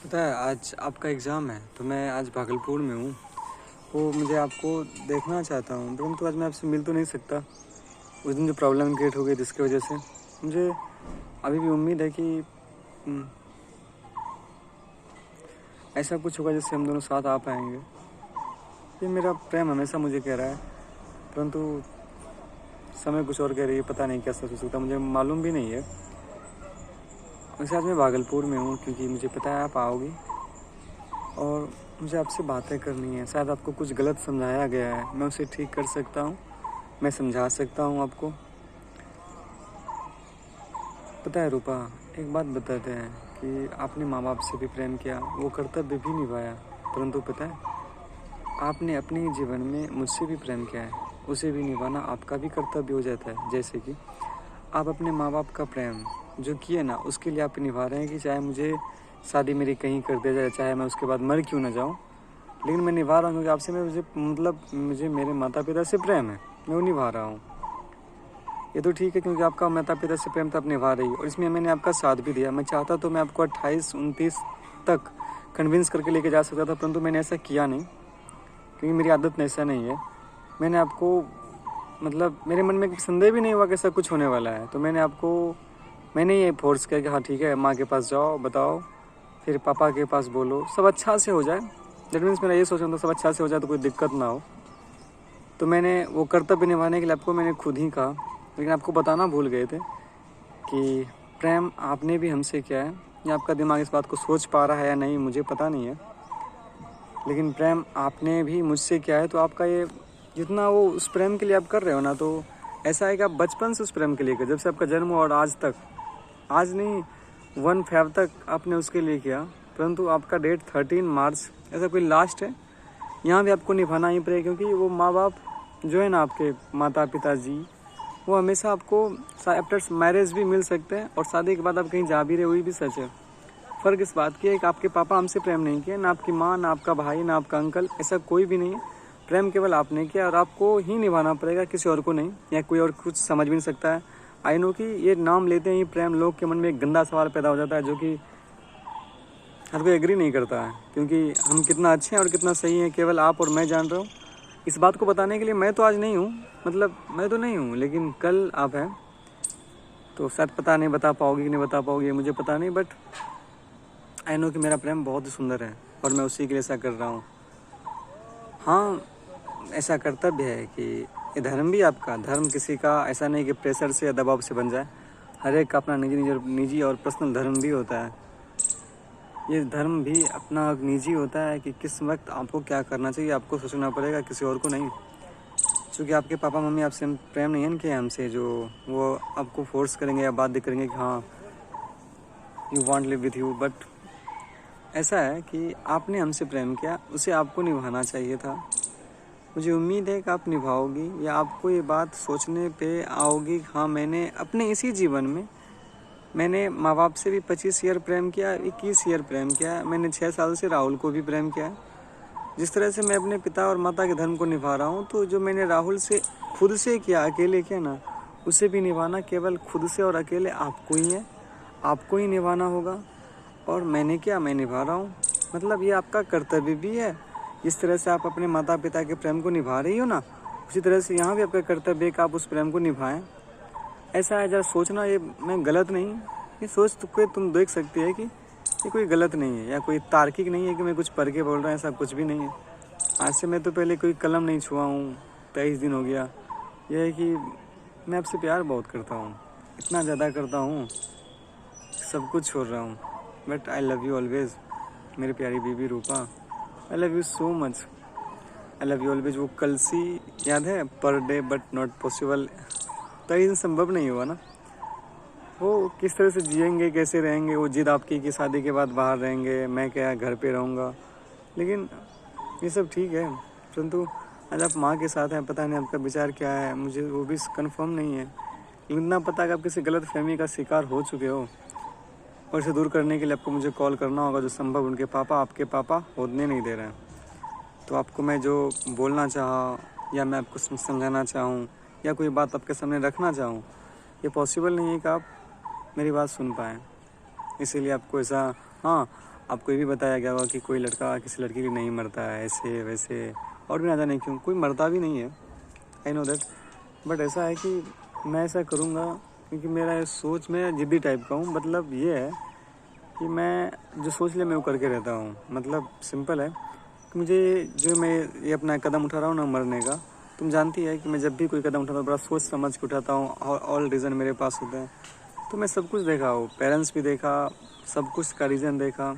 पता है आज आपका एग्ज़ाम है तो मैं आज भागलपुर में हूँ। वो मुझे आपको देखना चाहता हूँ परंतु आज मैं आपसे मिल तो नहीं सकता। उस दिन जो प्रॉब्लम क्रिएट हो गई जिसकी वजह से मुझे अभी भी उम्मीद है कि हम्म, ऐसा कुछ होगा जिससे हम दोनों साथ आ पाएंगे। ये मेरा प्रेम हमेशा मुझे कह रहा है परंतु समय कुछ और कह रही है। पता नहीं क्या सच हो सकता, मुझे मालूम भी नहीं है। वैसे आज मैं भागलपुर में हूँ क्योंकि मुझे पता है आप आओगी और मुझे आपसे बातें करनी है। शायद आपको कुछ गलत समझाया गया है, मैं उसे ठीक कर सकता हूँ, मैं समझा सकता हूँ आपको। पता है रूपा, एक बात बताते हैं कि आपने माँ बाप से भी प्रेम किया, वो कर्तव्य भी निभाया, परंतु पता है आपने अपने ही जीवन में मुझसे भी प्रेम किया है, उसे भी निभाना आपका भी कर्तव्य हो जाता है। जैसे कि आप अपने माँ बाप का प्रेम जो किए ना, उसके लिए आप निभा रहे हैं कि चाहे मुझे शादी मेरी कहीं कर दिया जाए, चाहे मैं उसके बाद मर क्यों ना जाऊँ, लेकिन मैं निभा रहा हूँ क्योंकि आपसे मुझे मेरे माता पिता से प्रेम है, मैं वो निभा रहा हूँ। ये तो ठीक है क्योंकि आपका माता पिता से प्रेम तो आप निभा रही है और इसमें मैंने आपका साथ भी दिया। मैं चाहता तो मैं आपको 28-29 तक कन्विंस करके लेके जा सकता था, परंतु मैंने ऐसा किया नहीं क्योंकि मेरी आदत ऐसा नहीं है। मैंने आपको मेरे मन में संदेह भी नहीं हुआ कि ऐसा कुछ होने वाला है, तो मैंने ये फोर्स किया कि हाँ ठीक है, माँ के पास जाओ, बताओ, फिर पापा के पास बोलो, सब अच्छा से हो जाए। दैट मीन्स मेरा ये सोचना था सब अच्छा से हो जाए तो कोई दिक्कत ना हो। तो मैंने वो कर्तव्य निभाने के लिए आपको मैंने खुद ही कहा, लेकिन आपको बताना भूल गए थे कि प्रेम आपने भी हमसे किया है। या आपका दिमाग इस बात को सोच पा रहा है या नहीं मुझे पता नहीं है, लेकिन प्रेम आपने भी मुझसे किया है। तो आपका ये जितना वो उस प्रेम के लिए आप कर रहे हो ना, तो ऐसा है कि आप बचपन से उस प्रेम के लिए कर, जब से आपका जन्म हुआ और आज तक, आज नहीं 1 फेब तक आपने उसके लिए किया। परंतु आपका डेट 13 मार्च ऐसा कोई लास्ट है, यहाँ भी आपको निभाना ही पड़ेगा क्योंकि वो माँ बाप जो है ना, आपके माता पिता जी, वो हमेशा आपको आफ्टर मैरिज भी मिल सकते हैं और शादी के बाद आप कहीं जा भी रहे, वही भी सच है। फ़र्क इस बात की है कि आपके पापा हमसे प्रेम नहीं किया, ना आपकी माँ, ना आपका भाई, ना आपका अंकल, ऐसा कोई भी नहीं है। प्रेम केवल आपने किया और आपको ही निभाना पड़ेगा, किसी और को नहीं, या कोई और कुछ समझ भी नहीं सकता है। आई नो कि ये नाम लेते ही प्रेम लोग के मन में एक गंदा सवाल पैदा हो जाता है जो कि हर कोई एग्री नहीं करता है, क्योंकि हम कितना अच्छे हैं और कितना सही हैं केवल आप और मैं जान रहा हूँ। इस बात को बताने के लिए मैं तो आज नहीं हूँ, मैं तो नहीं हूँ, लेकिन कल आप हैं तो शायद पता नहीं बता पाओगी कि नहीं बता पाओगी, मुझे पता नहीं, बट आई नो कि मेरा प्रेम बहुत ही सुंदर है और मैं उसी के लिए ऐसा कर रहा हूँ। हाँ, ऐसा कर्तव्य है कि ये धर्म भी आपका, धर्म किसी का ऐसा नहीं कि प्रेशर से या दबाव से बन जाए। हर एक का अपना निजी और पर्सनल धर्म भी होता है। ये धर्म भी अपना निजी होता है कि किस वक्त आपको क्या करना चाहिए, आपको सोचना पड़ेगा, किसी और को नहीं। क्योंकि आपके पापा मम्मी आपसे प्रेम नहीं किया हमसे, जो वो आपको फोर्स करेंगे या बात करेंगे कि हाँ you want live with you, but ऐसा है कि आपने हमसे प्रेम किया, उसे आपको निभाना चाहिए था। मुझे उम्मीद है कि आप निभाओगी या आपको ये बात सोचने पे आओगी। हाँ, मैंने अपने इसी जीवन में मैंने माँ बाप से भी 25 ईयर प्रेम किया, 21 ईयर प्रेम किया। मैंने 6 साल से राहुल को भी प्रेम किया। जिस तरह से मैं अपने पिता और माता के धर्म को निभा रहा हूँ, तो जो मैंने राहुल से खुद से किया, अकेले किया ना, उसे भी निभाना केवल खुद से और अकेले आपको ही है, आपको ही निभाना होगा। और मैंने क्या, मैं निभा रहा हूँ, मतलब ये आपका कर्तव्य भी है। जिस तरह से आप अपने माता पिता के प्रेम को निभा रही हो ना, उसी तरह से यहाँ भी आपका कर्तव्य है कि आप उस प्रेम को निभाएं। ऐसा है, जरा सोचना, ये मैं गलत नहीं, ये सोच के तुम देख सकती है कि ये कोई गलत नहीं है या कोई तार्किक नहीं है कि मैं कुछ पढ़ के बोल रहा हूँ, ऐसा कुछ भी नहीं है। आज से मैं तो पहले कोई कलम नहीं छुआ हूँ, 23 दिन हो गया। यह है कि मैं आपसे प्यार बहुत करता हूँ, इतना ज़्यादा करता हूँ, सब कुछ छोड़ रहा हूँ, but I love you always मेरी प्यारी बीबी Rupa. I love you so much, I love you always. वो कल सी याद है, per day but not possible, कई दिन संभव नहीं हुआ ना। वो किस तरह से जिएंगे, कैसे रहेंगे, वो जिद आपकी कि शादी के बाद बाहर रहेंगे, मैं क्या घर पे रहूँगा, लेकिन ये सब ठीक है। परंतु आज आप माँ के साथ हैं, पता नहीं आपका विचार क्या है, मुझे वो भी कंफर्म नहीं है, लेकिन इतना पता है कि आप किसी गलत फहमी का शिकार हो चुके हो और इसे दूर करने के लिए आपको मुझे कॉल करना होगा, जो संभव उनके पापा, आपके पापा होने नहीं दे रहे हैं। तो आपको मैं जो बोलना चाहा या मैं आपको समझाना चाहूँ या कोई बात आपके सामने रखना चाहूँ, ये पॉसिबल नहीं है कि आप मेरी बात सुन पाएँ, इसीलिए आपको ऐसा। हाँ, आपको ये भी बताया गया होगा कि कोई लड़का किसी लड़की की नहीं मरता है, ऐसे वैसे, और भी ना जाने क्यों, कोई मरता भी नहीं है, आई नो दैट। बट ऐसा है कि मैं ऐसा करूँगा क्योंकि मेरा सोच में जिद्दी टाइप का हूँ। मतलब ये है कि मैं जो सोच ले मैं वो करके रहता हूँ। मतलब सिंपल है कि मुझे जो मैं ये अपना कदम उठा रहा हूँ ना मरने का, तुम जानती है कि मैं जब भी कोई कदम उठाता हूँ बड़ा सोच समझ के उठाता हूँ और ऑल रीज़न मेरे पास होते हैं। तो मैं सब कुछ देखा हूँ, पेरेंट्स भी देखा, सब कुछ का रीज़न देखा।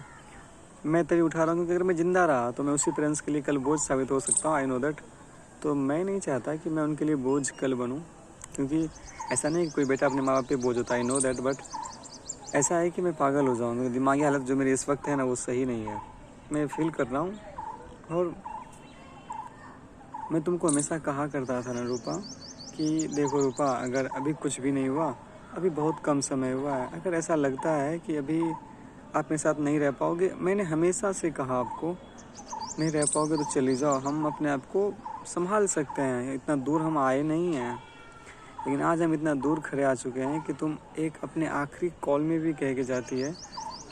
मैं तभी उठा रहा हूँ क्योंकि अगर मैं ज़िंदा रहा तो मैं उसी पेरेंट्स के लिए कल बोझ साबित हो सकता हूँ, आई नो दैट। तो मैं नहीं चाहता कि मैं उनके लिए बोझ कल बनूँ, क्योंकि ऐसा नहीं कि कोई बेटा अपने माँ बाप पे बोझ होता है, आई नो दैट। बट ऐसा है कि मैं पागल हो जाऊँगा, दिमागी हालत जो मेरी इस वक्त है ना वो सही नहीं है, मैं फील कर रहा हूँ। और मैं तुमको हमेशा कहा करता था ना रूपा कि देखो रूपा, अगर अभी कुछ भी नहीं हुआ, अभी बहुत कम समय हुआ है, अगर ऐसा लगता है कि अभी आप मेरे साथ नहीं रह पाओगे, मैंने हमेशा से कहा आपको नहीं रह पाओगे तो चली जाओ, हम अपने आप को संभाल सकते हैं, इतना दूर हम आए नहीं हैं। लेकिन आज हम इतना दूर खड़े आ चुके हैं कि तुम एक अपने आखिरी कॉल में भी कह के जाती है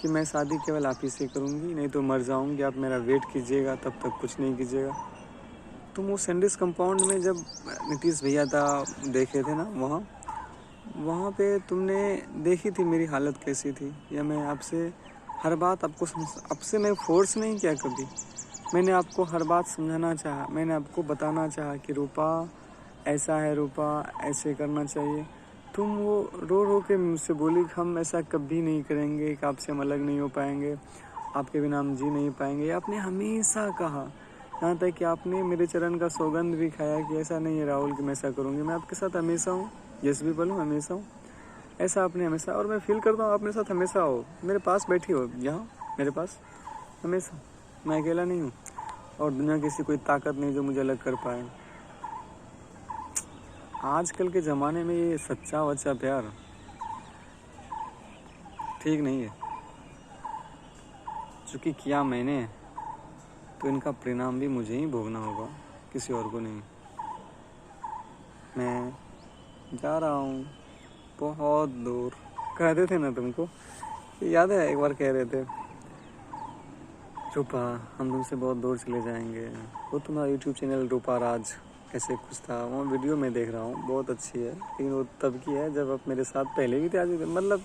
कि मैं शादी केवल आप ही से करूँगी, नहीं तो मर जाऊँगी, आप मेरा वेट कीजिएगा, तब तक कुछ नहीं कीजिएगा। तुम वो सैंडिस कंपाउंड में जब नीतीश भैया था देखे थे ना, वहाँ पे तुमने देखी थी मेरी हालत कैसी थी। या मैं आपसे हर बात आपसे मैं फोर्स नहीं किया कभी, मैंने आपको हर बात समझाना चाहा, मैंने आपको बताना चाहा कि रूपा ऐसा है, रूपा ऐसे करना चाहिए। तुम वो रो रो के मुझसे बोली कि हम ऐसा कभी नहीं करेंगे, कि आपसे हम अलग नहीं हो पाएंगे, आपके बिना हम जी नहीं पाएंगे। आपने हमेशा कहा, यहाँ तक कि आपने मेरे चरण का सौगंध भी खाया कि ऐसा नहीं है राहुल कि मैं ऐसा करूँगी, मैं आपके साथ हमेशा हूँ, यस भी बोलूँ हमेशा हूँ। ऐसा आपने हमेशा, और मैं फील करता हूँ आप मेरे साथ हमेशा हो, मेरे पास बैठी हो यहाँ मेरे पास हमेशा, मैं अकेला नहीं हूँ और दुनिया की ऐसी कोई ताकत नहीं जो मुझे अलग कर पाए। आजकल के ज़माने में ये सच्चा वच्चा प्यार ठीक नहीं है, चूँकि किया मैंने तो इनका परिणाम भी मुझे ही भोगना होगा, किसी और को नहीं। मैं जा रहा हूँ बहुत दूर। कहते थे ना तुमको, याद है एक बार कह रहे थे रूपा हम तुमसे बहुत दूर चले जाएंगे। वो तुम्हारा यूट्यूब चैनल रूपा राज ऐसे कुछ था, वो वीडियो में देख रहा हूँ, बहुत अच्छी है, लेकिन वो तब की है जब आप मेरे साथ पहले भी थे। आज मतलब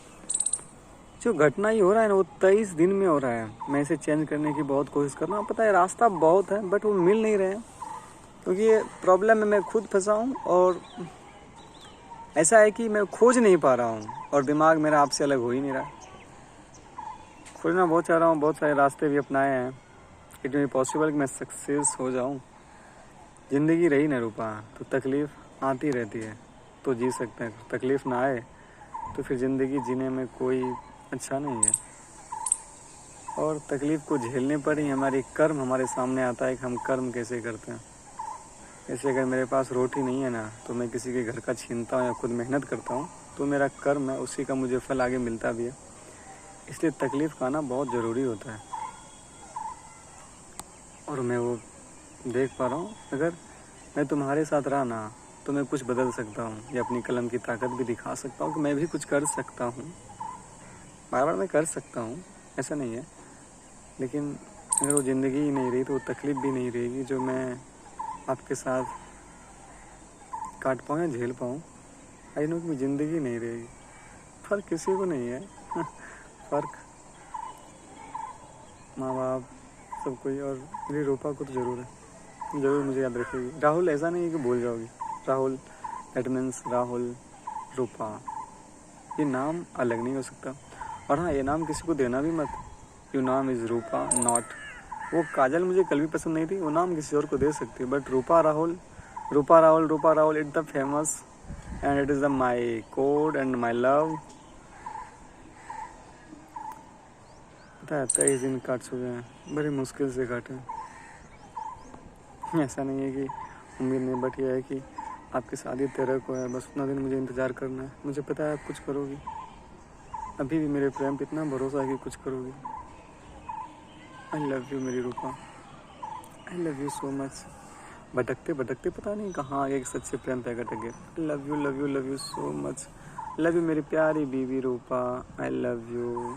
जो घटना ही हो रहा है ना वो 23 दिन में हो रहा है। मैं इसे चेंज करने की बहुत कोशिश कर रहा हूँ, पता है रास्ता बहुत है बट वो मिल नहीं रहे हैं, क्योंकि ये प्रॉब्लम में मैं खुद फंसा हूँ। और ऐसा है कि मैं खोज नहीं पा रहा हूँ और दिमाग मेरा आपसे अलग हो ही नहीं रहा। खोजना बहुत चाह रहा हूँ, बहुत सारे रास्ते भी अपनाए हैं, इट मे पॉसिबल कि मैं सक्सेस हो जाऊँ। ज़िंदगी रही ना रूपा तो तकलीफ़ आती रहती है, तो जी सकते हैं। तकलीफ़ ना आए तो फिर ज़िंदगी जीने में कोई अच्छा नहीं है। और तकलीफ़ को झेलने पर ही हमारी कर्म हमारे सामने आता है कि हम कर्म कैसे करते हैं। जैसे अगर मेरे पास रोटी नहीं है ना तो मैं किसी के घर का छीनता हूँ या खुद मेहनत करता हूँ तो मेरा कर्म है, उसी का मुझे फल आगे मिलता भी है। इसलिए तकलीफ़ का आना बहुत ज़रूरी होता है और मैं वो देख पा रहा हूँ। अगर मैं तुम्हारे साथ रहा ना तो मैं कुछ बदल सकता हूँ या अपनी कलम की ताकत भी दिखा सकता हूँ कि मैं भी कुछ कर सकता हूँ। बार बार मैं कर सकता हूँ, ऐसा नहीं है, लेकिन अगर वो ज़िंदगी ही नहीं रही तो वो तकलीफ़ भी नहीं रहेगी जो मैं आपके साथ काट पाऊँ या झेल पाऊँ। आई नो कि ज़िंदगी नहीं रहेगी। फ़र्क किसी को नहीं है फ़र्क माँ बाप सब कोई, और मेरी रूपा को तो ज़रूर है, ज़रूर मुझे याद रखेगी। राहुल ऐसा नहीं है कि भूल जाओगी, राहुल दैट मीन्स राहुल रूपा, ये नाम अलग नहीं हो सकता। और हाँ, ये नाम किसी को देना भी मत, यू नाम इज़ रूपा नॉट। वो काजल मुझे कल भी पसंद नहीं थी, वो नाम किसी और को दे सकती है, but Rupa Rahul, Rupa Rahul, Rupa Rahul, it's the famous and it is the my code and my love. पता है 23 दिन काट चुके हैं, बड़ी मुश्किल से काटे। ऐसा नहीं है कि उम्मीद नहीं, बट यह है कि आपकी शादी 13 को है, बस उतना दिन मुझे इंतज़ार करना है। मुझे पता है आप कुछ करोगी, अभी भी मेरे प्रेम पे इतना भरोसा है कि कुछ करोगी। आई लव यू मेरी Rupa, I love you so much. भटकते भटकते पता नहीं कहाँ आगे सच्चे प्रेम पे अटक गए। Love you love you love you so much, love you मेरी प्यारी बीवी रूपा, आई लव यू।